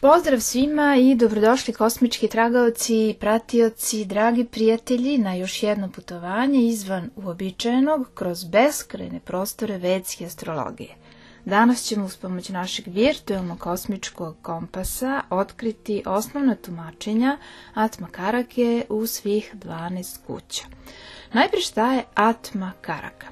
Pozdrav svima i dobrodošli kosmički tragaoci i pratioci, dragi prijatelji, na još jedno putovanje izvan uobičajenog kroz beskrajne prostore vedske astrologije. Danas ćemo uz pomoć našeg virtualnog kosmičkog kompasa otkriti osnovna tumačenja Atma Karake u svih 12 kuća. Najprije šta je Atma Karaka?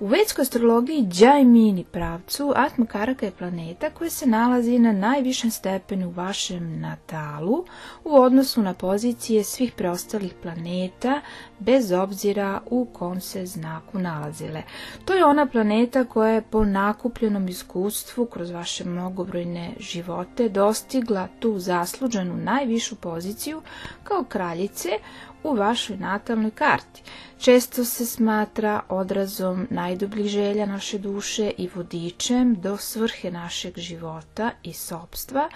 U vedskoj astrologiji Džajmini pravcu Atma Karaka je planeta koja se nalazi na najvišem stepenu u vašem natalu u odnosu na pozicije svih preostalih planeta, bez obzira u kom se znaku nalazile. To je ona planeta koja je po nakupljenom iskustvu kroz vaše mnogobrojne živote dostigla tu zasluženu najvišu poziciju kao kraljice u vašoj natalnoj karti. Često se smatra odrazom najdubljih želja naše duše i vodičem do svrhe našeg života i sopstva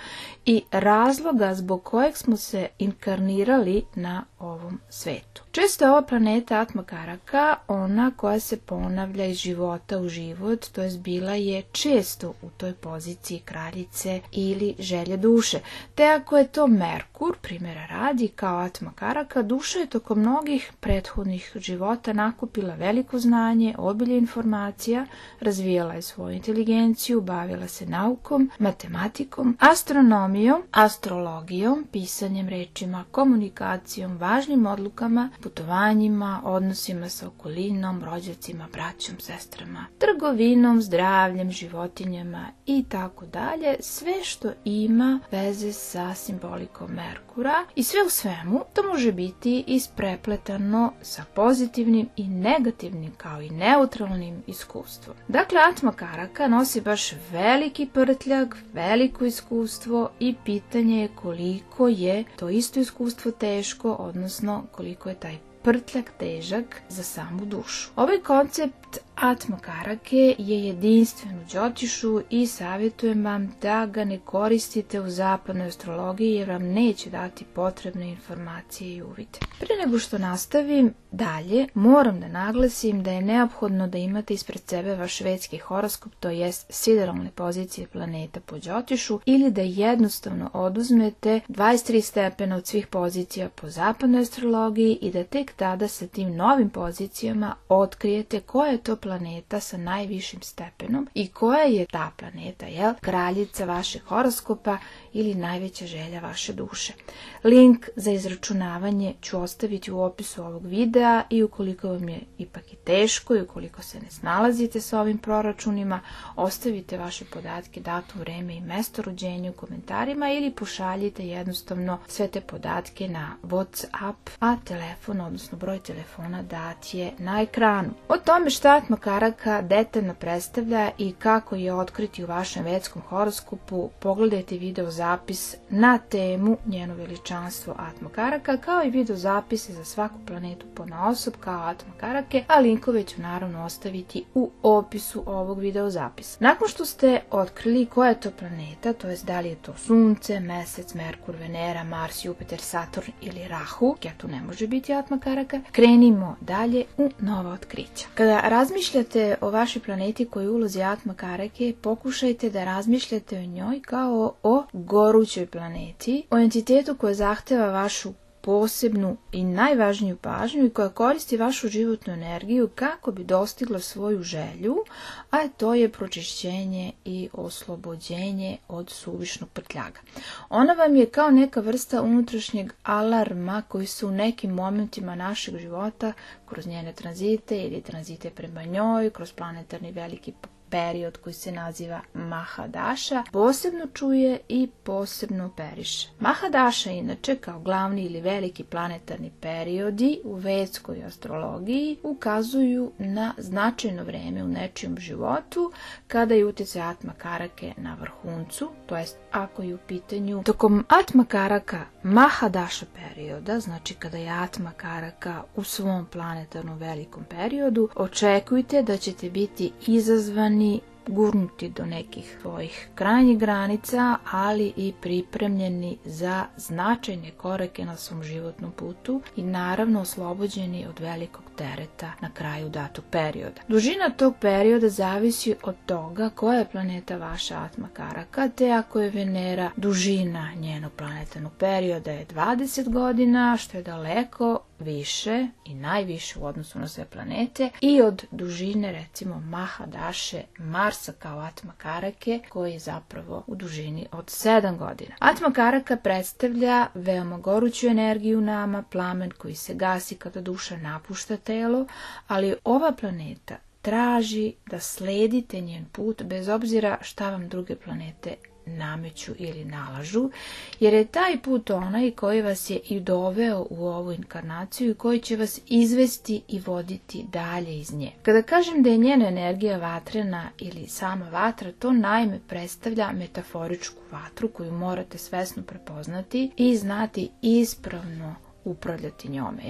i razloga zbog kojeg smo se inkarnirali na ovom svetu. Često je ova planeta Atma Karaka ona koja se ponavlja iz života u život, to jest bila je često u toj poziciji kraljice ili želje duše. Te ako je to Merkur, primjera radi, kao Atma Karaka, duša je tokom mnogih prethodnih života nakupila veliko znanje, obilje informacija, razvijala je svoju inteligenciju, bavila se naukom, matematikom, astronomijom, astrologijom, pisanjem rečima, komunikacijom, važnim odlukama, putovanjima, odnosima sa okolinom, rođacima, braćom, sestrama, trgovinom, zdravljem, životinjama i tako dalje, sve što ima veze sa simbolikom Merkura i sve u svemu to može biti isprepletano sa pozitivnim i negativnim kao i neutralnim iskustvom. Dakle, Atma Karaka nosi baš veliki prtljag, veliko iskustvo i pitanje je koliko je to isto iskustvo teško, odnosno koliko je taj prtljag težak za samu dušu. Ovaj koncept Atma Karake je jedinstven u Đotišu i savjetujem vam da ga ne koristite u zapadnoj astrologiji jer vam neće dati potrebne informacije i uvide. Prije nego što nastavim dalje, moram da naglasim da je neophodno da imate ispred sebe vaš vedski horoskop, to jest sideralne pozicije planeta po Đotišu, ili da jednostavno oduzmete 23 stepena od svih pozicija po zapadnoj astrologiji i da tek tada sa tim novim pozicijama otkrijete koja je to planeta sa najvišim stepenom i koja je ta planeta, kraljica vašeg horoskopa ili najveća želja vaše duše. Link za izračunavanje ću ostaviti u opisu ovog videa i ukoliko vam je ipak i teško i ukoliko se ne snalazite sa ovim proračunima, ostavite vaše podatke, datum, vreme i mesto rođenja u komentarima ili pošaljite jednostavno sve te podatke na WhatsApp, a telefon, odnosno broj telefona dat je na ekranu. O tome šta Atma Karaka detaljno predstavlja i kako je otkriti u vašem vedskom horoskopu, pogledajte video zapis na temu Njeno veličanstvo Atma Karaka, kao i video zapise za svaku planetu ponaosob kao Atma Karake, a linkove ću naravno ostaviti u opisu ovog video zapisa. Nakon što ste otkrili koja je to planeta, to jest da li je to Sunce, Mesec, Merkur, Venera, Mars, Jupiter, Saturn ili Rahu, Ketu ne može biti Atma Karaka, krenimo dalje u nova otkrića. Kada razmišljate o vašoj planeti koji ulozi Atma Karake, pokušajte da razmišljate o njoj kao o gorućoj planeti, o entitetu koja zahteva vašu posebnu i najvažniju pažnju i koja koristi vašu životnu energiju kako bi dostigla svoju želju, a to je pročišćenje i oslobođenje od suvišnog prtljaga. Ona vam je kao neka vrsta unutrašnjeg alarma koji se u nekim momentima našeg života, kroz njene tranzite ili tranzite prema njoj, kroz planetarni veliki period koji se naziva Mahadaša, posebno čuje i posebno operiše. Mahadaša inače kao glavni ili veliki planetarni periodi u vedskoj astrologiji ukazuju na značajno vreme u nečijem životu kada je utjecaj Atma Karake na vrhuncu, to jest ako je u pitanju tokom Atma Karaka Mahadaša perioda, znači kada je Atma Karaka u svom planetarnom velikom periodu, očekujte da ćete biti izazvani gurnuti do nekih svojih krajnjih granica, ali i pripremljeni za značajne korake na svom životnom putu i naravno oslobođeni od velikog tereta na kraju datog perioda. Dužina tog perioda zavisi od toga koja je planeta vaša Atma Karaka, te ako je Venera, dužina njenog planetarnog perioda je 20 godina, što je daleko više i najviše u odnosu na sve planete, i od dužine recimo Mahadaše Marsa kao Atma Karake, koji je zapravo u dužini od 7 godina. Atma Karaka predstavlja veoma goruću energiju nama, plamen koji se gasi kada duša napušta telo, ali ova planeta traži da sledite njen put bez obzira šta vam druge planete nameću ili nalažu, jer je taj put onaj koji vas je i doveo u ovu inkarnaciju i koji će vas izvesti i voditi dalje iz nje. Kada kažem da je njena energija vatrena ili sama vatra, to naime predstavlja metaforičku vatru koju morate svesno prepoznati i znati ispravno upravljati njome.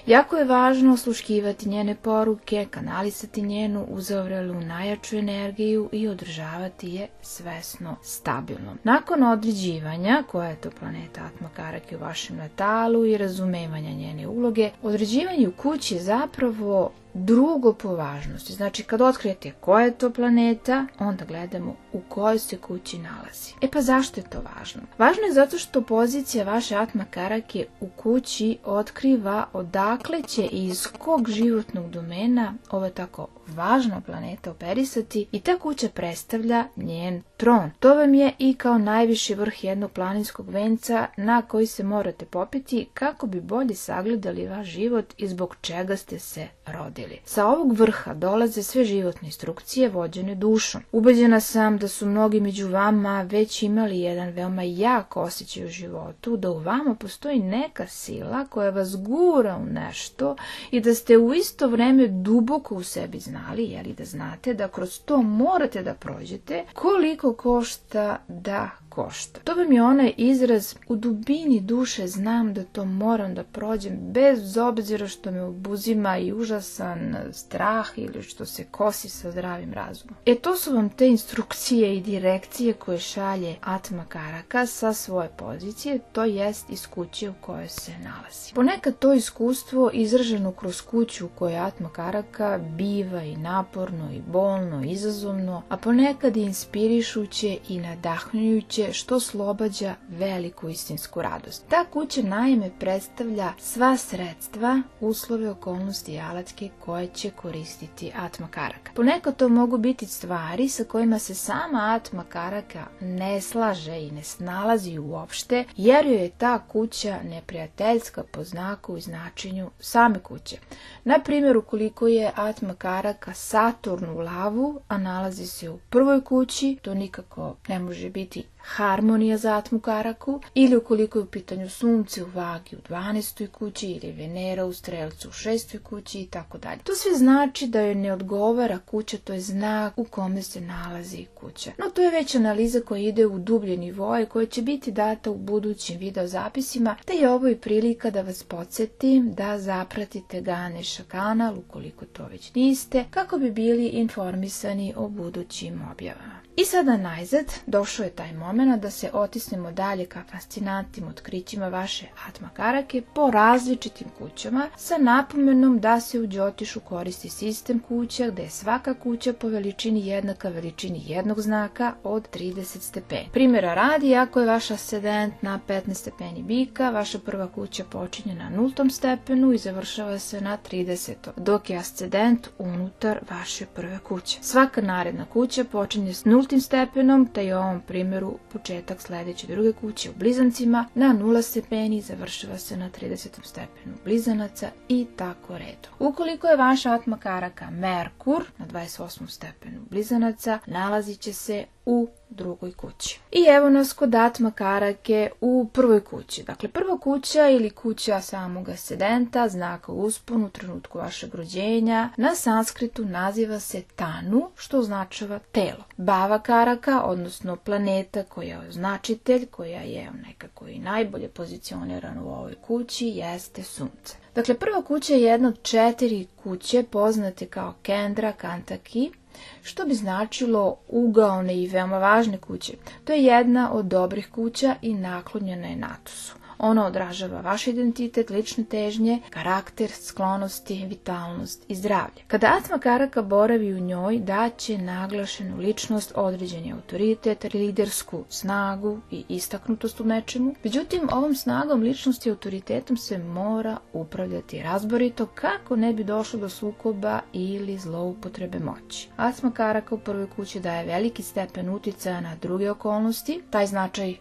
Jako je važno osluškivati njene poruke, kanalisati njenu uzavrelu najjaču energiju i održavati je svesno stabilnom. Nakon određivanja koja je to planeta Atma Karake u vašem natalu i razumevanja njene uloge, određivanje u kući je zapravo drugo po važnosti. Znači, kad otkrijete koja je to planeta, onda gledamo u kojoj se kući nalazi. Pa zašto je to važno? Važno je zato što pozicija vaše Atma Karake u kući otkriva odakle će i iz kog životnog domena ova tako važna planeta operisati i ta kuća predstavlja njen tron. To vam je i kao najviši vrh jednog planinskog venca na koji se morate popeti kako bi bolje sagledali vaš život i zbog čega ste se rodili. Sa ovog vrha dolaze sve životne instrukcije vođene dušom. Ubeđena sam da su mnogi među vama već imali jedan veoma jak osjećaj u životu, da u vama postoji neka sila koja vas gura u nešto i da ste u isto vreme duboko u sebi znali, jer i da znate da kroz to morate da prođete, koliko košta da košta. To vam je onaj izraz u dubini duše znam da to moram da prođem bez obzira što me obuzima i užasan strah ili što se kosi sa zdravim razumom. To su vam te instrukcije i direkcije koje šalje Atma Karaka sa svoje pozicije, to jest iz kuće u kojoj se nalazi. Ponekad to iskustvo izraženo kroz kuću u kojoj Atma Karaka biva i naporno i bolno, izazovno, a ponekad i inspirišuće i nadahnjujuće, što oslobađa veliku istinsku radost. Ta kuća naime predstavlja sva sredstva, uslove, okolnosti i alatke koje će koristiti Atma Karaka. Ponekad to mogu biti stvari sa kojima se sama Atma Karaka ne slaže i ne snalazi uopšte, jer joj je ta kuća neprijateljska po znaku i značenju same kuće. Na primjer, ukoliko je Atma Karaka Saturn u lavu, a nalazi se u prvoj kući, to nikako ne može biti harmonija za Atmu Karaku, ili ukoliko je u pitanju Sunce u Vagi u 12. kući ili Venera u Strelcu u 6. kući i tako dalje. To sve znači da joj ne odgovara kuća, to je znak u kome se nalazi kuća. No to je već analiza koja ide u dublje nivoje koja će biti data u budućim videozapisima, te je ovo i prilika da vas podsjetim da zapratite Ganesha kanal ukoliko to već niste, kako bi bili informisani o budućim objavama. I sada najzad došao je taj moment da se otisnemo dalje ka fascinantnim otkrićima vaše Atma Karake po različitim kućama sa napomenom da se u Đotišu koristi sistem kuća gde je svaka kuća po veličini jednaka veličini jednog znaka od 30 stepeni. Primjera radi, ako je vaš ascendent na 15 stepeni bika, vaša prva kuća počinje na 0. stepenu i završava se na 30. dok je ascendent unutar vaše prve kuće. Svaka naredna kuća počinje s 0. stepenom, te je u ovom primjeru početak sledeće druge kuće u Blizancima na 0 stepeni, završava se na 30. stepenu Blizanaca i tako redom. Ukoliko je vaš Atma Karaka Merkur na 28. stepenu Blizanaca, nalazit će se u drugoj kući. I evo nas kod Atma Karake u prvoj kući. Dakle, prva kuća ili kuća samog ascendenta, znaka uspon u trenutku vašeg rođenja, na sanskritu naziva se Tanu, što označava telo. Bava Karaka, odnosno planeta koja je označitelj, koja je nekako i najbolje pozicionirana u ovoj kući, jeste Sunce. Dakle, prva kuća je jedna od 4 kuće poznate kao Kendra, Kantaki, što bi značilo ugaone i veoma važne kuće. To je jedna od dobrih kuća i naklonjena je Natusu. Ona odražava vaš identitet, lične težnje, karakter, sklonosti, vitalnost i zdravlje. Kada Atma Karaka boravi u njoj, daće naglašenu ličnost, određeni autoritet, lidersku snagu i istaknutost u nečemu. Međutim, ovom snagom, ličnosti i autoritetom se mora upravljati razborito kako ne bi došlo do sukoba ili zloupotrebe moći. Atma Karaka u prvoj kući daje veliki stepen uticaja na druge okolnosti.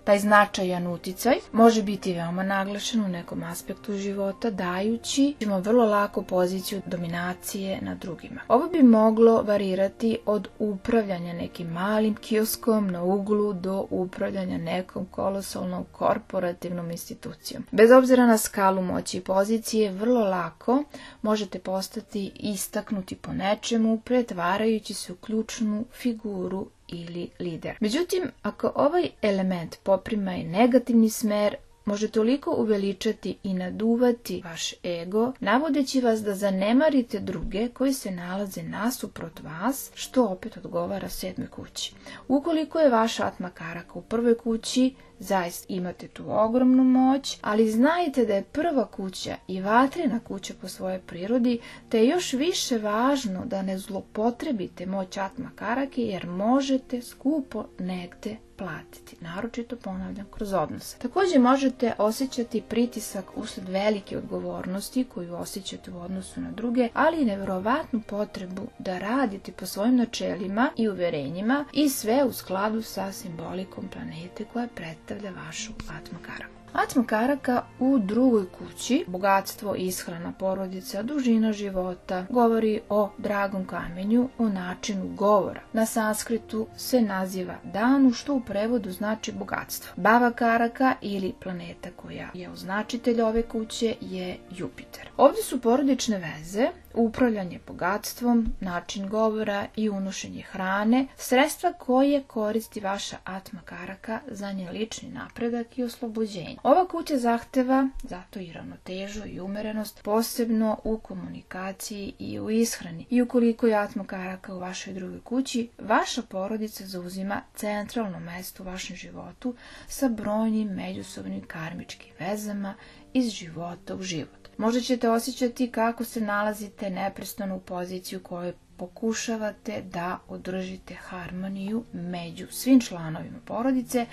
Taj značajan uticaj može biti veoma naglašen u nekom aspektu života, dajući vrlo lako poziciju dominacije nad drugima. Ovo bi moglo varirati od upravljanja nekim malim kioskom na uglu do upravljanja nekom kolosalnom korporativnom institucijom. Bez obzira na skalu moći i pozicije, vrlo lako možete postati istaknuti po nečemu, pretvarajući se u ključnu figuru ili lider. Međutim, ako ovaj element poprima i negativni smer, može toliko uveličati i naduvati vaš ego, navodeći vas da zanemarite druge koji se nalaze nasuprot vas, što opet odgovara 7. kući. Ukoliko je vaša Atma Karaka u prvoj kući, zaista imate tu ogromnu moć, ali znajte da je prva kuća i vatrena kuća po svojoj prirodi, te je još više važno da ne zlopotrebite moć Atma Karake, jer možete skupo negde platiti, naročito ponavljam kroz odnose. Također možete osjećati pritisak usled velike odgovornosti koju osjećate u odnosu na druge, ali i nevjerovatnu potrebu da radite po svojim načelima i uverenjima i sve u skladu sa simbolikom planete koja predstavlja vašu Atma Karaku. Atma Karaka u drugoj kući, bogatstvo, ishrana, porodica, dužina života, govori o dragom kamenju, o načinu govora. Na sanskritu se naziva Danu, što u prevodu znači bogatstvo. Bhava Karaka ili planeta koja je označitelj ove kuće je Jupiter. Ovdje su porodične veze, upravljanje bogatstvom, način govora i unošenje hrane, sredstva koje koristi vaša Atma Karaka za njen lični napredak i oslobođenje. Ova kuća zahteva zato i ravnotežu i umerenost, posebno u komunikaciji i u ishrani. I ukoliko je Atma Karaka u vašoj drugoj kući, vaša porodica zauzima centralno mesto u vašem životu sa brojnim međusobnim karmičkim vezama iz života u život. Možda ćete osjećati kako se nalazite neprestano u poziciji u kojoj pokušavate da održite harmoniju među svim članovima porodice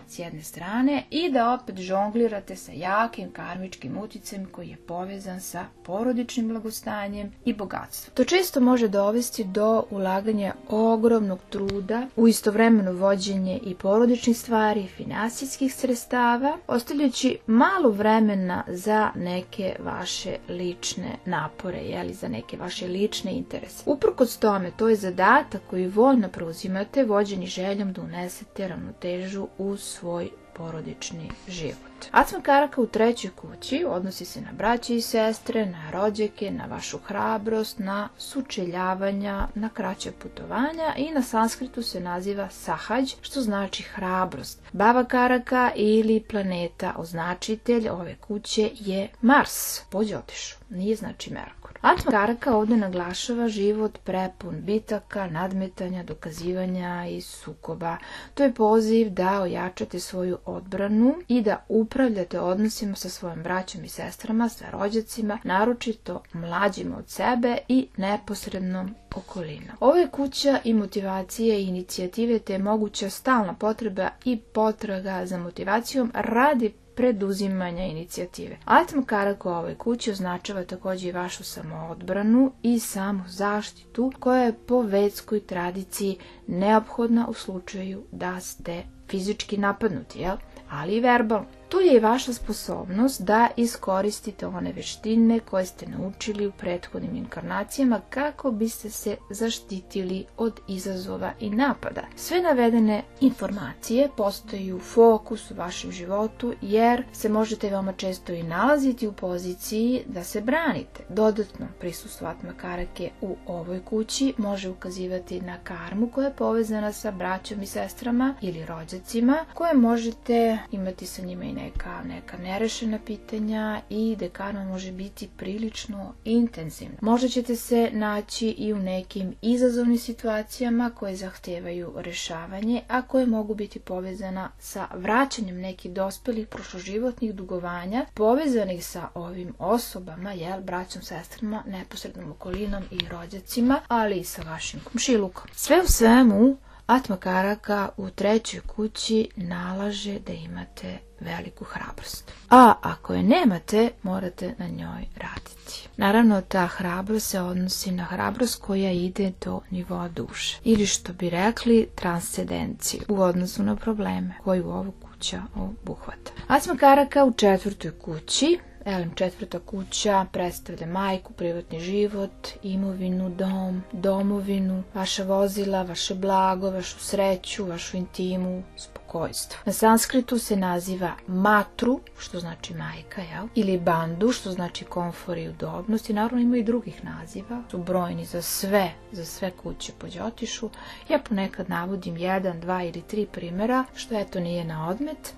s jedne strane i da opet žonglirate sa jakim karmičkim uticajem koji je povezan sa porodičnim blagostanjem i bogatstvom. To često može dovesti do ulaganja ogromnog truda u istovremeno vođenje i porodičnih stvari i finansijskih sredstava, ostavljajući malo vremena za neke vaše lične napore, za neke vaše lične interese. Uprkos tome, to je zadatak koji voljno preuzimate, vođeni željom da unesete ravnotežu u svoj porodični život. Atma Karaka u trećoj kući odnosi se na braće i sestre, na rođake, na vašu hrabrost, na sučeljavanja, na kraća putovanja i na sanskritu se naziva Sahadž, što znači hrabrost. Bhava Karaka ili planeta označitelj ove kuće je Mars po Đotišu, nije znači Merkur. Atma Karaka ovdje naglašava život prepun bitaka, nadmetanja, dokazivanja i sukoba. To je poziv da ojačate svoju odbranu i da upravljate odnosima sa svojim braćom i sestrama, sa rođacima, naročito mlađima od sebe i neposrednom okolinom. Ovo je kuća i motivacije i inicijative, te je moguća stalna potreba i potraga za motivacijom radi preduzimanja inicijative. Atma Karaka u ovoj kući označava također i vašu samoodbranu i samozaštitu koja je po vedskoj tradiciji neophodna u slučaju da ste fizički napadnuti, ali i verbalno. Tu je i vaša sposobnost da iskoristite one veštine koje ste naučili u prethodnim inkarnacijama kako biste se zaštitili od izazova i napada. Sve navedene informacije postaju u fokusu u vašem životu jer se možete veoma često i nalaziti u poziciji da se branite. Dodatno prisustvo Atma Karake u ovoj kući može ukazivati na karmu koja je povezana sa braćom i sestrama ili rođacima koje možete imati sa njima i neka nerešena pitanja i gde karma može biti prilično intenzivna. Možda ćete se naći i u nekim izazovnim situacijama koje zahtevaju rešavanje, a koje mogu biti povezana sa vraćanjem nekih dospelih prošloživotnih dugovanja povezanih sa ovim osobama, braćom, sestrama, neposrednom okolinom i rođacima, ali i sa vašim komšilukom. Sve u svemu, Atma Karaka u 3. kući nalaže da imate veliku hrabrost. A ako je nemate, morate na njoj raditi. Naravno, ta hrabrost se odnosi na hrabrost koja ide do nivoa duše. Ili što bi rekli, transcendenciju u odnosu na probleme koju ovu kuća obuhvata. Atma Karaka u 4. kući, 4. kuća predstavlja majku, privatni život, imovinu, dom, domovinu, vaša vozila, vaše blago, vašu sreću, vašu intimu, spokojstvo. Na sanskritu se naziva matru, što znači majka, ili bandhu, što znači komfor i udobnost, i naravno ima i drugih naziva, su brojni za sve kuće po Đotišu. Ja ponekad navodim 1, 2 ili 3 primjera, što eto nije na odmet.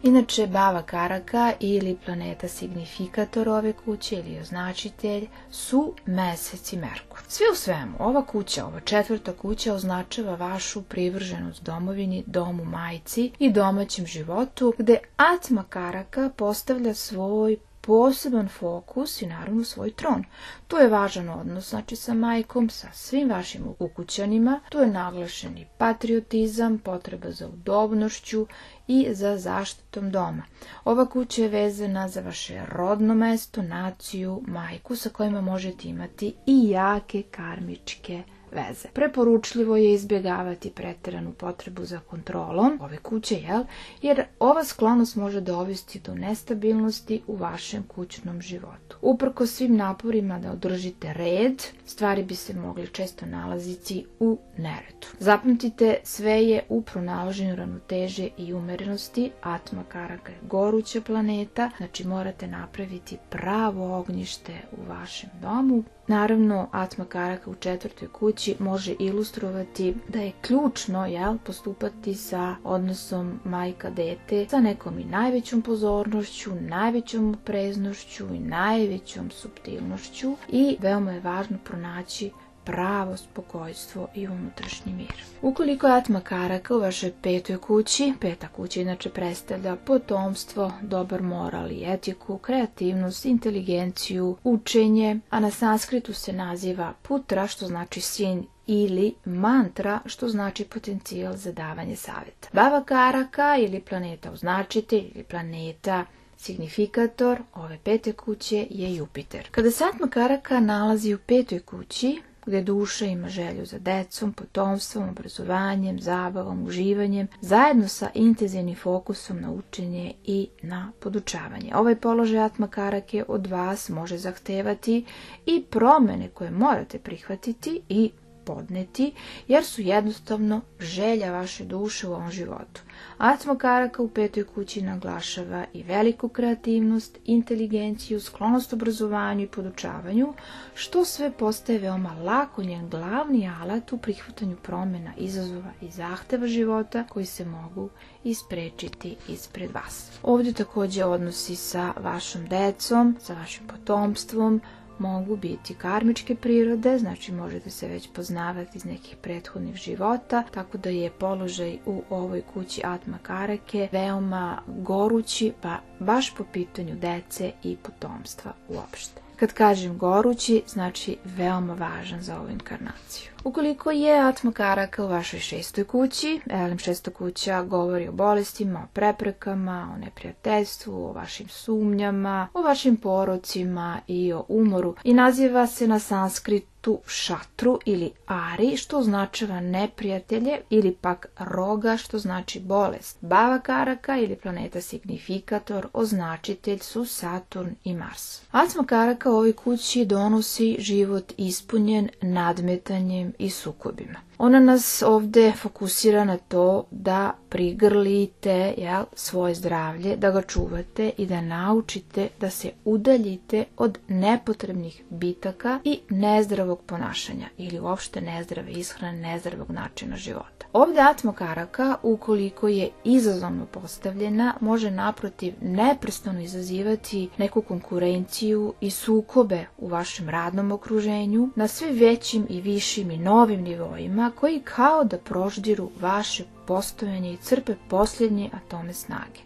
Inače, Bava Karaka ili planeta signifikator ove kuće ili označitelj su mesec i Merkur. Sve u svemu, ova kuća, ova 4. kuća označava vašu privrženost domovini, domu, majci i domaćem životu, gde Atma Karaka postavlja svoj poseban fokus i naravno svoj tron. Tu je važan odnos, znači sa majkom, sa svim vašim ukućanima, tu je naglašeni patriotizam, potreba za udobnošću i za zaštitom doma. Ova kuća je vezana za vaše rodno mesto, naciju, majku sa kojima možete imati i jake karmičke veze. Preporučljivo je izbjegavati preteranu potrebu za kontrolom ove kuće, jer ova sklonost može dovesti do nestabilnosti u vašem kućnom životu. Uprkos svim naporima da održite red, stvari bi se mogle često nalaziti u neredu. Zapamtite, sve je u pronalaženju ravnoteže i umerenosti. Atma Karaka je goruća planeta, znači morate napraviti pravo ognjište u vašem domu. Naravno, Atma Karaka u 4. kući može ilustrovati da je ključno postupati sa odnosom majka-dete sa nekom i najvećom pozornošću, najvećom opreznošću i najvećom suptilnošću, i veoma je važno pronaći pravo spokojstvo i unutrašnji mir. Ukoliko je Atma Karaka u vašoj 5. kući, 5. kuća inače predstavlja potomstvo, dobar moral i etiku, kreativnost, inteligenciju, učenje, a na sanskritu se naziva putra, što znači sin, ili mantra, što znači potencijal za davanje savjeta. Bava Karaka ili planeta označitelj ili planeta signifikator ove 5. kuće je Jupiter. Kada se Atma Karaka nalazi u 5. kući, gde duša ima želju za decom, potomstvom, obrazovanjem, zabavom, uživanjem, zajedno sa intenzivnim fokusom na učenje i na podučavanje. Ovaj položaj Atma Karake od vas može zahtevati i promjene koje morate prihvatiti i podneti, jer su jednostavno želja vaše duše u ovom životu. Atma Karaka u 5. kući naglašava i veliku kreativnost, inteligenciju, sklonost obrazovanju i podučavanju, što sve postaje veoma lako njen glavni alat u prihvatanju promjena, izazova i zahteva života koji se mogu isprečiti ispred vas. Ovdje također odnosi sa vašom decom, sa vašim potomstvom, mogu biti karmičke prirode, znači možete se već poznavati iz nekih prethodnih života, tako da je položaj u ovoj kući Atma Karake veoma gorući, pa baš po pitanju dece i potomstva uopšte. Kad kažem gorući, znači veoma važan za ovu inkarnaciju. Ukoliko je Atma Karaka u vašoj 6. kući, 6. kuća govori o bolestima, o preprekama, o neprijateljstvu, o vašim sumnjama, o vašim porocima i o umoru, i naziva se na sanskritu šatru ili ari, što označava neprijatelje, ili pak roga, što znači bolest. Bava Karaka ili planeta signifikator, označitelj su Saturn i Mars. Atma Karaka u ovoj kući donosi život ispunjen nadmetanjem i sukobima. Ona nas ovdje fokusira na to da prigrlite svoje zdravlje, da ga čuvate i da naučite da se udaljite od nepotrebnih bitaka i nezdravog ponašanja ili uopšte nezdrave ishrane, nezdravog načina života. Ovdje Atma Karaka, ukoliko je izazovno postavljena, može naprotiv neprestano izazivati neku konkurenciju i sukobe u vašem radnom okruženju na sve većim i višim i novim nivoima koji kao da proždiru vaše postojanje i crpe posljednje atome snage.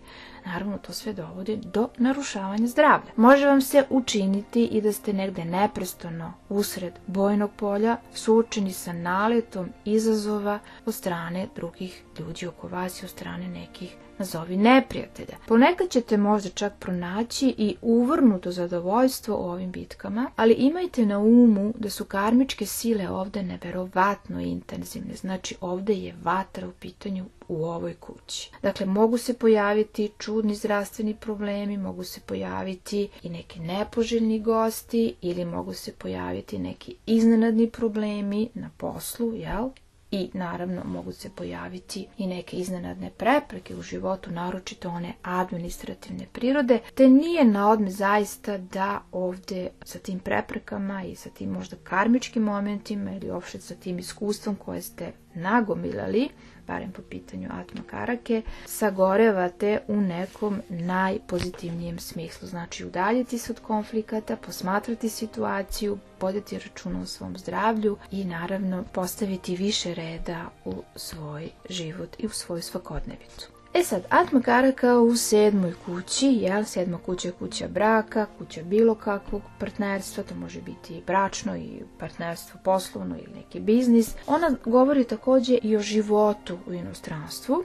Naravno, to sve dovodi do narušavanja zdravlja. Može vam se učiniti i da ste negde neprestano usred bojnog polja, suočeni sa naletom izazova od strane drugih ljudi oko vas i od strane nekih, nazovi, neprijatelja. Ponekad ćete možda čak pronaći i uvrnuto zadovoljstvo u ovim bitkama, ali imajte na umu da su karmičke sile ovdje neverovatno intenzivne. Znači, ovdje je vatra u pitanju u ovoj kući. Dakle, mogu se pojaviti čudni zdravstveni problemi, mogu se pojaviti i neki nepoželjni gosti ili mogu se pojaviti neki iznenadni problemi na poslu, jel? I naravno mogu se pojaviti i neke iznenadne prepreke u životu, naročito one administrativne prirode, te nije na odmet zaista da ovdje sa tim preprekama i sa tim možda karmičkim momentima ili uopšte sa tim iskustvom koje ste nagomilali, barem po pitanju Atma Karake, sagorevate u nekom najpozitivnijem smislu. Znači, udaljiti se od konflikata, posmatrati situaciju, voditi računa o svom zdravlju i naravno postaviti više reda u svoj život i u svoju svakodnevicu. Sad, Atma Karaka u 7. kući, jel? 7. kuća je kuća braka, kuća bilo kakvog partnerstva, to može biti i bračno i partnerstvo poslovno ili neki biznis. Ona govori također i o životu u inostranstvu,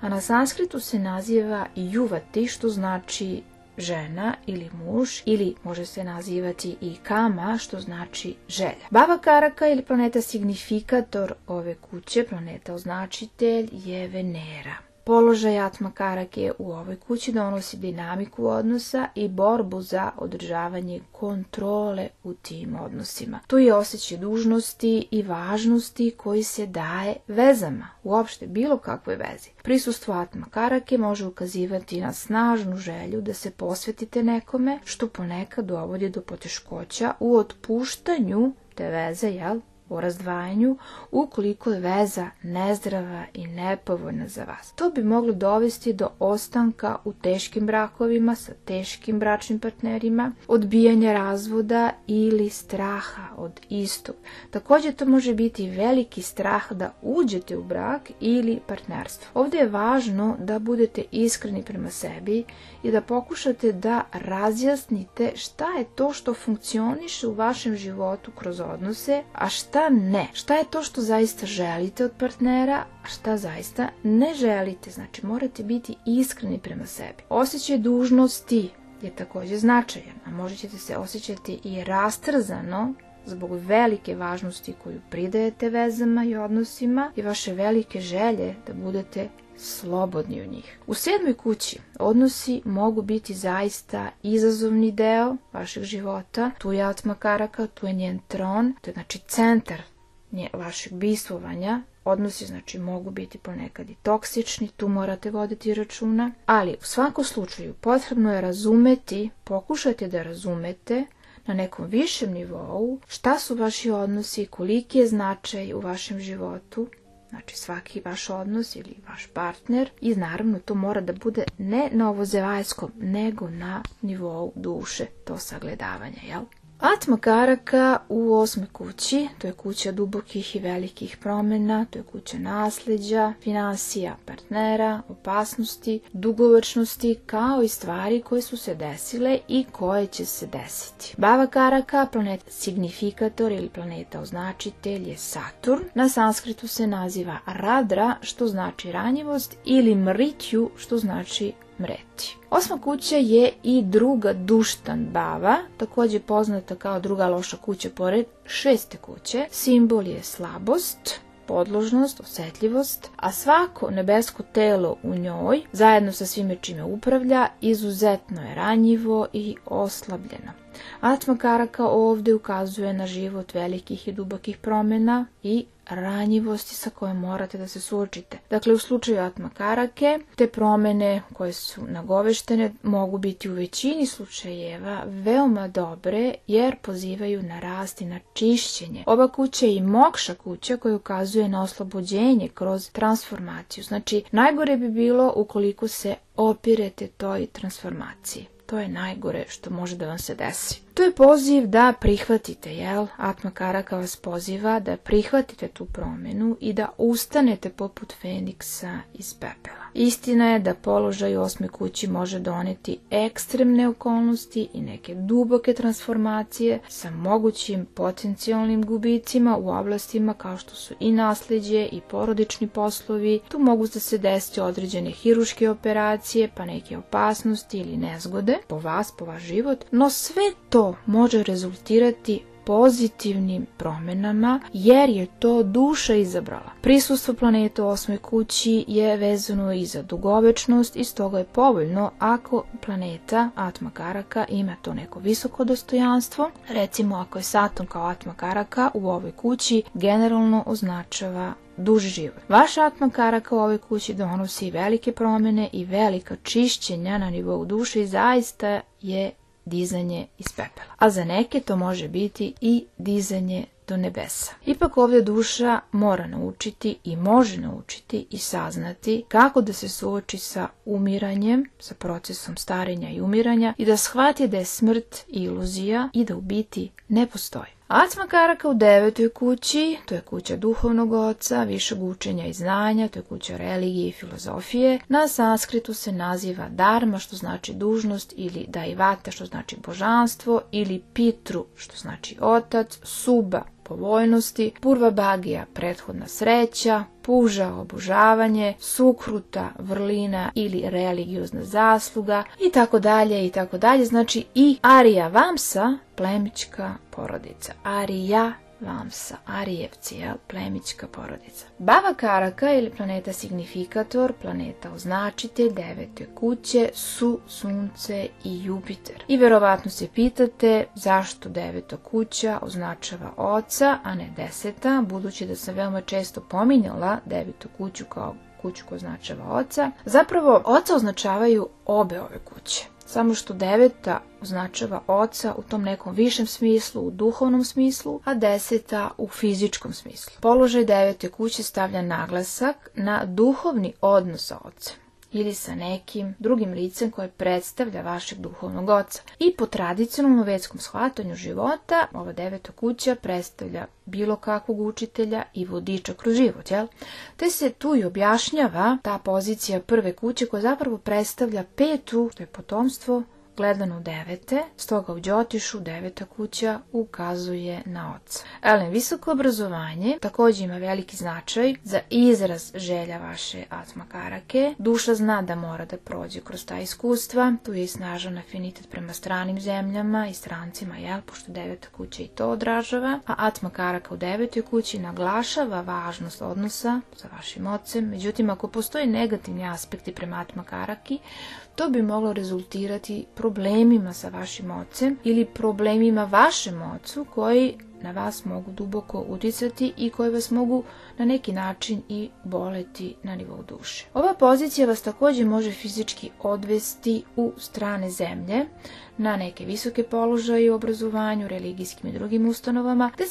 a na sanskritu se naziva Yuvati, što znači žena ili muž, ili može se nazivati i Kama, što znači želja. Baba Karaka ili planeta signifikator ove kuće, planeta označitelj, je Venera. Položaj Atma Karake u ovoj kući donosi dinamiku odnosa i borbu za održavanje kontrole u tim odnosima. Tu je osjećaj dužnosti i važnosti koji se daje vezama, uopšte bilo kakvoj vezi. Prisustvo Atma Karake može ukazivati na snažnu želju da se posvetite nekome, što ponekad dovodi do poteškoća u otpuštanju te veze, jel? O razdvajanju, ukoliko je veza nezdrava i nepovoljna za vas. To bi moglo dovesti do ostanka u teškim brakovima sa teškim bračnim partnerima, odbijanja razvoda ili straha od istog. Također to može biti veliki strah da uđete u brak ili partnerstvo. Ovdje je važno da budete iskreni prema sebi i da pokušate da razjasnite šta je to što funkcioniše u vašem životu kroz odnose, a šta ne. Šta je to što zaista želite od partnera, a šta zaista ne želite. Znači, morate biti iskreni prema sebi. Osjećaj dužnosti je također značajan, a možete se osjećati i rastrzano zbog velike važnosti koju pridajete vezama i odnosima i vaše velike želje da budete slobodni u njih. U 7. kući odnosi mogu biti zaista izazovni deo vašeg života. Tu je Atma Karaka, tu je njen tron, to je znači centar vašeg bistvovanja. Odnosi znači mogu biti ponekad i toksični, tu morate voditi računa, ali u svakom slučaju potrebno je razumeti, pokušajte da razumete na nekom višem nivou šta su vaši odnosi, koliki je značaj u vašem životu, znači svaki vaš odnos ili vaš partner, i naravno to mora da bude ne na ovozemaljskom, nego na nivou duše, to sagledavanje, jel? Atma Karaka u 8. kući, to je kuća dubokih i velikih promjena, to je kuća nasljeđa, finansija partnera, opasnosti, dugovečnosti, kao i stvari koje su se desile i koje će se desiti. Baba Karaka, planeta signifikator ili planeta označitelj, je Saturn. Na sanskritu se naziva Radra, što znači ranjivost, ili Mritju, što znači mreti. 8. kuća je i druga duštan bava, također poznata kao druga loša kuća pored 6. kuće. Simbol je slabost, podložnost, osjetljivost, a svako nebesko telo u njoj, zajedno sa svime čime upravlja, izuzetno je ranjivo i oslabljeno. Atma Karaka ovdje ukazuje na život velikih i dubokih promjena i ranjivosti sa kojom morate da se suočite. Dakle, u slučaju Atma Karake, te promene koje su nagoveštene mogu biti u većini slučajeva veoma dobre jer pozivaju na rast i na čišćenje. Ova kuća je i mokša kuća koja ukazuje na oslobođenje kroz transformaciju. Znači, najgore bi bilo ukoliko se opirete toj transformaciji. To je najgore što može da vam se desi. To je poziv da prihvatite, jel? Atma Karaka vas poziva da prihvatite tu promenu i da ustanete poput Feniksa iz pepela. Istina je da položaj u 8. kući može doneti ekstremne okolnosti i neke duboke transformacije sa mogućim potencijalnim gubicima u oblastima kao što su i nasleđe i porodični poslovi. Tu mogu da se desiti određene hiruške operacije, pa neke opasnosti ili nezgode po vas, po vaš život, no sve to može rezultirati pozitivnim promjenama jer je to duša izabrala. Prisustvo planeta u 8. kući je vezano i za dugovečnost i stoga je povoljno ako planeta Atma Karaka ima to neko visoko dostojanstvo. Recimo ako je Saturn kao Atma Karaka u ovoj kući generalno označava duži život. Vaša Atma Karaka u ovoj kući donosi velike promjene i velika čišćenja na nivou duše i zaista je dizanje iz pepela. A za neke to može biti i dizanje do nebesa. Ipak ovdje duša mora naučiti i može naučiti i saznati kako da se suoči sa umiranjem, sa procesom starenja i umiranja i da shvati da je smrt iluzija i da u biti ne postoji. Atma Karaka u 9. kući, to je kuća duhovnog oca, višeg učenja i znanja, to je kuća religije i filozofije. Na sanskritu se naziva Dharma, što znači dužnost, ili Daivata, što znači božanstvo, ili Pitru, što znači otac, Suba, povoljnosti, Purva Bhagya, prethodna sreća, Puža, obožavanje, Sukruta, vrlina ili religiozna zasluga i tako dalje i tako dalje. Znači i Arya Vamsa, plemićka porodica. Arya Vamsa, Arijevci, plemićka porodica. Baba Karaka ili planeta signifikator, planeta označitelj 9. kuće su Sunce i Jupiter. I verovatno se pitate zašto 9. kuća označava oca, a ne 10. budući da sam veoma često pominjala 9. kuću kao kuću koja označava oca. Zapravo, oca označavaju obe ove kuće. Samo što 9. označava oca u tom nekom višem smislu, u duhovnom smislu, a 10. u fizičkom smislu. Položaj 9. kuće stavlja naglasak na duhovni odnos sa ocem ili sa nekim drugim licem koje predstavlja vašeg duhovnog oca. I po tradicionalnom vedskom shvatanju života, ova 9. kuća predstavlja bilo kakvog učitelja i vodiča kroz život, jel? Te se tu i objašnjava ta pozicija prve kuće koja zapravo predstavlja 5. to je potomstvo, gledano 9. Stoga u Đotišu 9. kuća ukazuje na oca. Visoko obrazovanje također ima veliki značaj za izraz želja vaše Atma Karake. Duša zna da mora da prođe kroz ta iskustva. Tu je i snažan afinitet prema stranim zemljama i strancima, jel? Pošto 9. kuća i to odražava. A Atma Karaka u 9. kući naglašava važnost odnosa sa vašim ocem. Međutim, ako postoje negativni aspekti prema Atma Karaki, to bi moglo rezultirati problemima sa vašim ocem ili problemima vašem ocu koji na vas mogu duboko uticati i koji vas mogu na neki način i boleti na nivou duše. Ova pozicija vas također može fizički odvesti u strane zemlje, na neke visoke položaje u obrazovanju, religijskim i drugim ustanovama, gde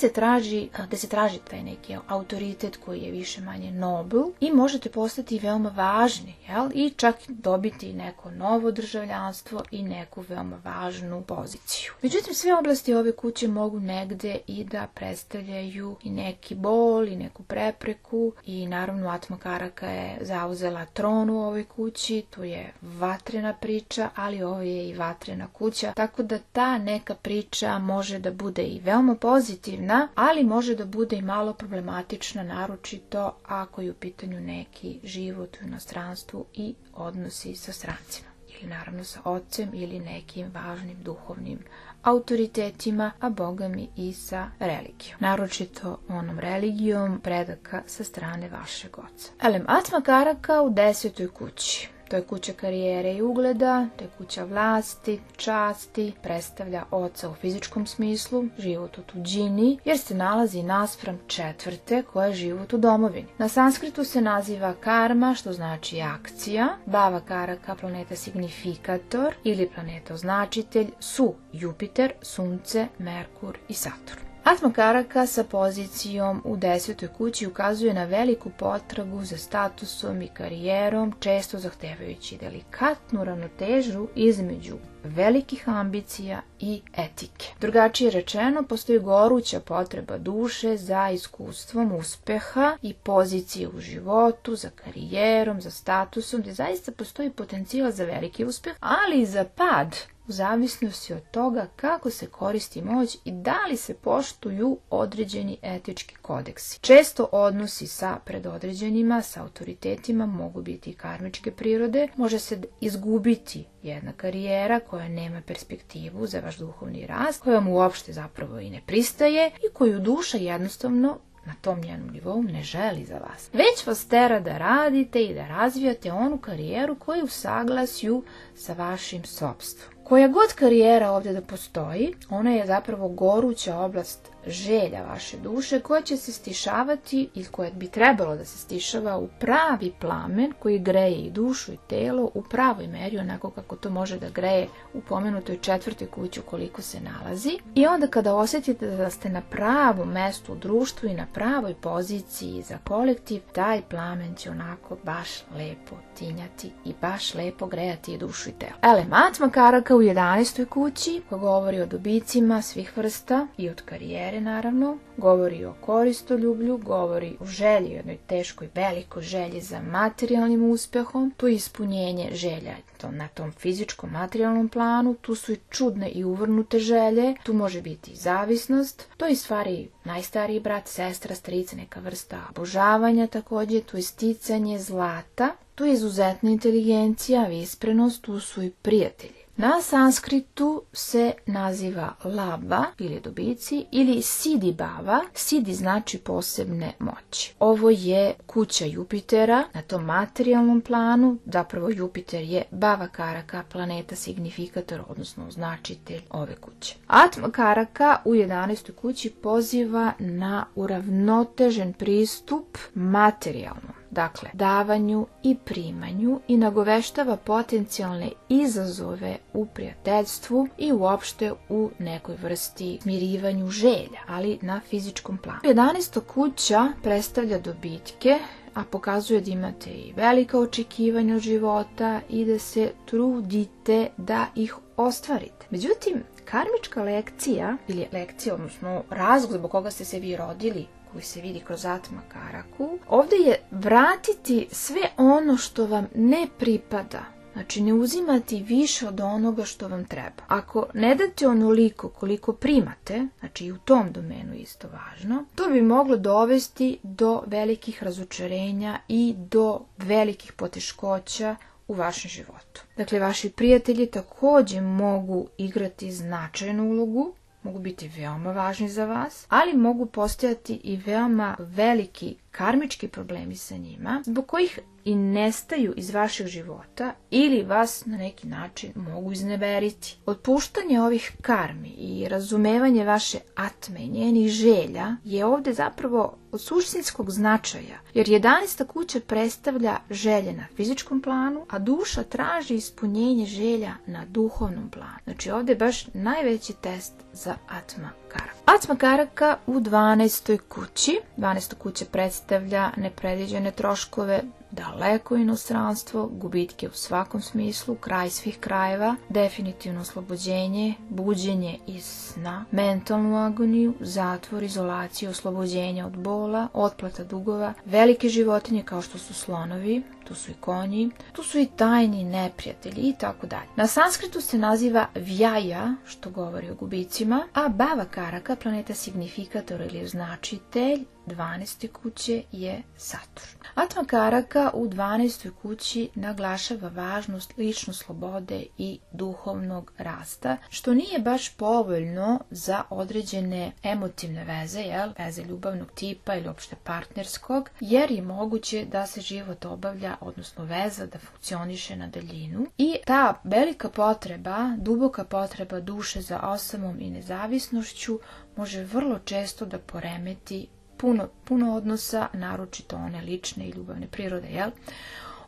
se traži taj neki autoritet koji je više manje nobel i možete postati veoma važni, jel? I čak dobiti neko novo državljanstvo i neku veoma važnu poziciju. Međutim, sve oblasti ove kuće mogu negde i da predstavljaju i neki bol i neku prepreku i naravno Atma Karaka je zauzela tron u ovoj kući, tu je vatrena priča, ali ovo je i vatrena kuća, tako da ta neka priča može da bude i veoma pozitivna, ali može da bude i malo problematična, naročito ako je u pitanju neki život u inostranstvu i odnosi sa strancima. Ili naravno sa ocem ili nekim važnim duhovnim autoritetima, a bogami i sa religijom. Naročito onom religijom predaka sa strane vašeg oca. Atma Karaka u 10. kući. To je kuća karijere i ugleda, to je kuća vlasti, časti, predstavlja oca u fizičkom smislu, život u tuđini, jer se nalazi naspram četvrte koja je život u domovini. Na sanskritu se naziva karma, što znači akcija. Bava Karaka, planeta signifikator ili planeta označitelj, su Jupiter, Sunce, Merkur i Saturn. Atma Karaka sa pozicijom u 10. kući ukazuje na veliku potragu za statusom i karijerom, često zahtevajući delikatnu ravnotežu između velikih ambicija i etike. Drugačije rečeno, postoji goruća potreba duše za iskustvom uspeha i pozicije u životu, za karijerom, za statusom, gdje zaista postoji potencijal za veliki uspeh, ali i za pad, u zavisnosti od toga kako se koristi moć i da li se poštuju određeni etički kodeksi. Često odnosi sa predodređenima, sa autoritetima mogu biti karmičke prirode, može se izgubiti jedna karijera koja nema perspektivu za vaš duhovni rast, koja vam uopšte zapravo i ne pristaje i koju duša jednostavno na tom njenom nivou ne želi za vas. Već vas tera da radite i da razvijate onu karijeru koja je u saglasju sa vašim sopstvom. Koja god karijera ovdje da postoji, ona je zapravo goruća oblast želja vaše duše koja će se stišavati ili koja bi trebalo da se stišava u pravi plamen koji greje i dušu i telo u pravoj meri, onako kako to može da greje u pomenutoj četvrtoj kući ukoliko se nalazi. I onda kada osjetite da ste na pravom mestu u društvu i na pravoj poziciji za kolektiv, taj plamen će onako baš lepo tinjati i baš lepo grejati i dušu i telo. Atma Karaka u 11. kući, koja govori o dobicima svih vrsta i od karijere naravno, govori o koristoljublju, govori o želji, jednoj teškoj, velikoj želji za materijalnim uspehom. Tu je ispunjenje želja na tom fizičkom, materijalnom planu, tu su i čudne i uvrnute želje, tu može biti i zavisnost, to je stvari najstariji brat, sestra, strica, neka vrsta obožavanja također, tu je sticanje zlata, tu je izuzetna inteligencija, visprenost, tu su i prijatelji. Na sanskritu se naziva laba ili dobici ili siddhi bhava. Siddhi znači posebne moći. Ovo je kuća Jupitera na tom materijalnom planu. Zapravo Jupiter je Bava Karaka, planeta signifikator, odnosno označitelj ove kuće. Atma Karaka u 11. kući poziva na uravnotežen pristup materijalnom, dakle davanju i primanju, i nagoveštava potencijalne izazove u prijateljstvu i uopšte u nekoj vrsti smirivanju želja, ali na fizičkom planu. 11. kuća predstavlja dobitke, a pokazuje da imate i velika očekivanja od života i da se trudite da ih ostvarite. Međutim, karmička lekcija ili lekcija, odnosno razlog zbog koga ste se vi rodili, koji se vidi kroz Atma Karaku, ovdje je vratiti sve ono što vam ne pripada. Znači, ne uzimati više od onoga što vam treba. Ako ne date onoliko koliko primate, znači i u tom domenu isto važno, to bi moglo dovesti do velikih razočarenja i do velikih poteškoća u vašem životu. Dakle, vaši prijatelji također mogu igrati značajnu ulogu, mogu biti veoma važni za vas, ali mogu postojati i veoma veliki karmički problemi sa njima, zbog kojih i nestaju iz vašeg života ili vas na neki način mogu izneveriti. Otpuštanje ovih karmi i razumevanje vaše atme i njenih želja je ovdje zapravo od suštinskog značaja, jer 11. kuća predstavlja želje na fizičkom planu, a duša traži ispunjenje želja na duhovnom planu. Znači ovdje je baš najveći test za Atma Karaka. Atma Karaka u 12. kući. 12. kuća predstavlja nepredviđene troškove, daleko inostranstvo, gubitke u svakom smislu, kraj svih krajeva, definitivno oslobođenje, buđenje iz sna, mentalnu agoniju, zatvor, izolaciju, oslobođenje od bola, otplata dugova, velike životinje kao što su slonovi, tu su i konji, tu su i tajni neprijatelji i tako dalje. Na sanskritu se naziva Vjaja, što govori o gubicima, a Bava Karaka, planeta signifikator ili označitelj, 12. kuće je Saturn. Atma Karaka u 12. kući naglašava važnost lične slobode i duhovnog rasta, što nije baš povoljno za određene emotivne veze, veze ljubavnog tipa ili uopšte partnerskog, jer je moguće da se život obavlja, odnosno veza da funkcioniše na daljinu. I ta velika potreba, duboka potreba duše za osamom i nezavisnošću može vrlo često da poremeti puno odnosa, naročito one lične i ljubavne prirode,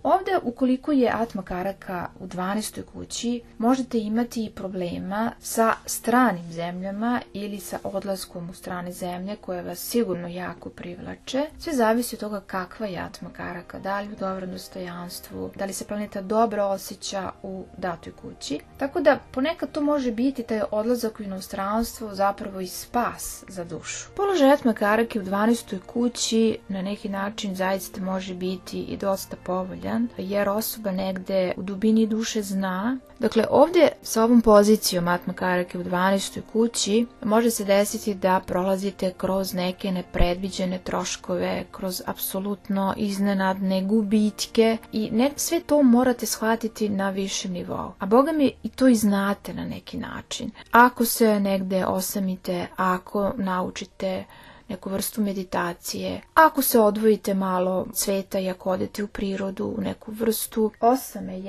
Ovdje, ukoliko je Atma Karaka u 12. kući, možete imati i problema sa stranim zemljama ili sa odlaskom u strane zemlje koje vas sigurno jako privlače. Sve zavisi od toga kakva je Atma Karaka, da li u dobrom dostojanstvu, da li se planeta dobro osjeća u datoj kući. Tako da ponekad to može biti taj odlazak u inostranstvo zapravo i spas za dušu. Položaj Atma Karake u 12. kući na neki način zaista može biti i dosta povoljan, jer osoba negde u dubini duše zna. Dakle, ovdje sa ovom pozicijom Atma Karake u 12. kući može se desiti da prolazite kroz neke nepredviđene troškove, kroz apsolutno iznenadne gubitke i sve to morate shvatiti na višem nivou. A Boga mi i to i znate na neki način. Ako se negde osamite, ako naučite neku vrstu meditacije, ako se odvojite malo od sveta i ako odete u prirodu, u neku vrstu osame,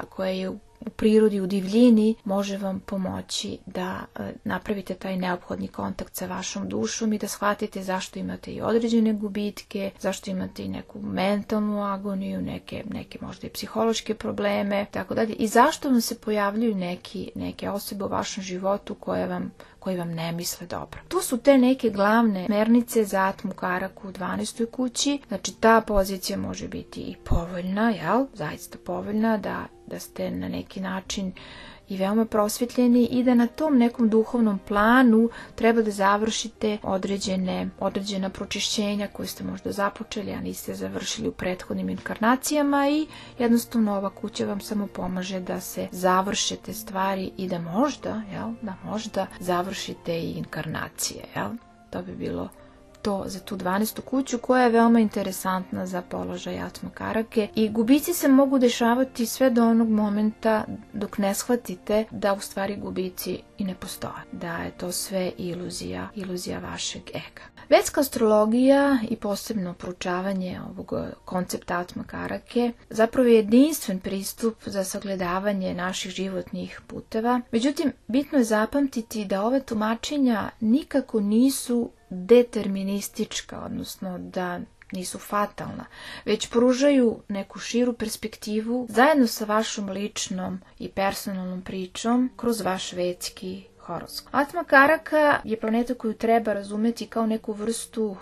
koja je u prirodi, u divljini, može vam pomoći da napravite taj neophodni kontakt sa vašom dušom i da shvatite zašto imate i određene gubitke, zašto imate i neku mentalnu agoniju, neke možda i psihološke probleme, tako dalje, i zašto vam se pojavljuju neke osobe u vašem životu koji vam ne misle dobro. Tu su te neke glavne smernice za Atmu Karaku u 12. kući. Znači, ta pozicija može biti i povoljna, zaista povoljna, da ste na neki način i veoma prosvetljeni i da na tom nekom duhovnom planu treba da završite određena pročišćenja koje ste možda započeli, a niste završili u prethodnim inkarnacijama, i jednostavno ova kuća vam samo pomaže da se završe te stvari i da možda završite i inkarnacije, To bi bilo to za tu 12. kuću, koja je veoma interesantna za položaj Atma Karake, i gubici se mogu dešavati sve do onog momenta dok ne shvatite da u stvari gubici i ne postoje, da je to sve iluzija vašeg ega. Vedska astrologija i posebno proučavanje ovog koncepta Atma Karake zapravo je jedinstven pristup za sagledavanje naših životnih puteva. Međutim, bitno je zapamtiti da ova tumačenja nikako nisu deterministička, odnosno da nisu fatalna, već pružaju neku širu perspektivu zajedno sa vašom ličnom i personalnom pričom kroz vaš vedski horoskop. Atma Karaka je planeta koju treba razumeti kao neku vrstu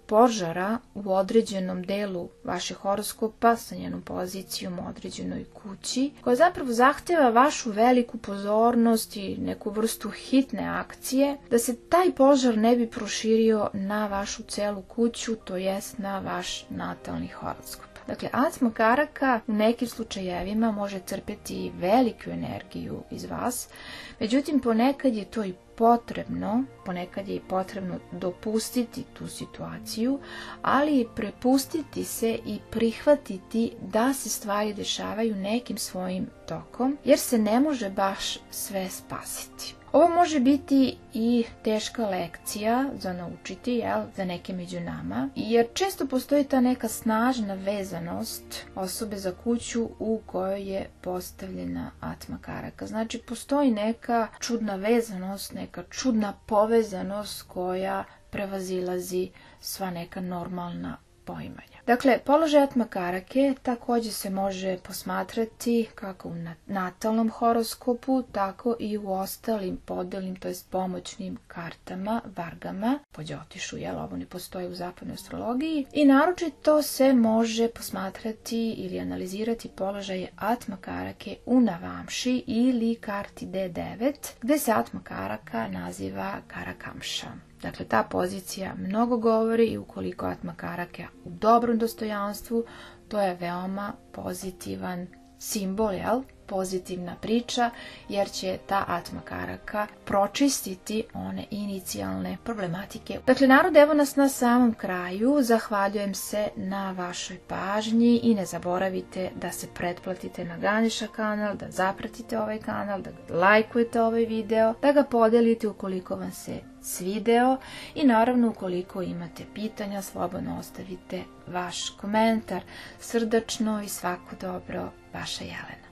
požara u određenom delu vašeg horoskopa sa njenom pozicijom u određenoj kući, koja zapravo zahteva vašu veliku pozornost i neku vrstu hitne akcije, da se taj požar ne bi proširio na vašu celu kuću, to jest na vaš natalni horoskop. Dakle, Atma Karaka u nekim slučajevima može crpeti veliku energiju iz vas, međutim ponekad je to i potrebno dopustiti tu situaciju, ali i prepustiti se i prihvatiti da se stvari dešavaju nekim svojim tokom, jer se ne može baš sve spasiti. Ovo može biti i teška lekcija za naučiti, za neke među nama, jer često postoji ta neka snažna vezanost osobe za kuću u kojoj je postavljena Atma Karaka. Znači, postoji neka čudna vezanost, neka čudna povezanost koja prevazilazi sva neka normalna poimanja. Dakle, položaj Atma Karake također se može posmatrati kako u natalnom horoskopu, tako i u ostalim podelnim, to jest pomoćnim kartama, vargama, po Đotišu, ovo ne postoji u zapadnoj astrologiji, i naročito se može posmatrati ili analizirati položaje Atma Karake u Navamši ili karti D9, gde se Atma Karaka naziva Karakamša. Dakle, ta pozicija mnogo govori, i ukoliko Atma Karaka u dobrom dostojanstvu, to je veoma pozitivan simbol, jel? Pozitivna priča, jer će ta Atma Karaka pročistiti one inicijalne problematike. Dakle, narod, evo nas na samom kraju. Zahvaljujem se na vašoj pažnji i ne zaboravite da se pretplatite na Ganesha kanal, da zapratite ovaj kanal, da lajkujete ovaj video, da ga podelite ukoliko vam se svideo i naravno ukoliko imate pitanja, slobodno ostavite vaš komentar. Srdačno i svako dobro, vaša Jelena.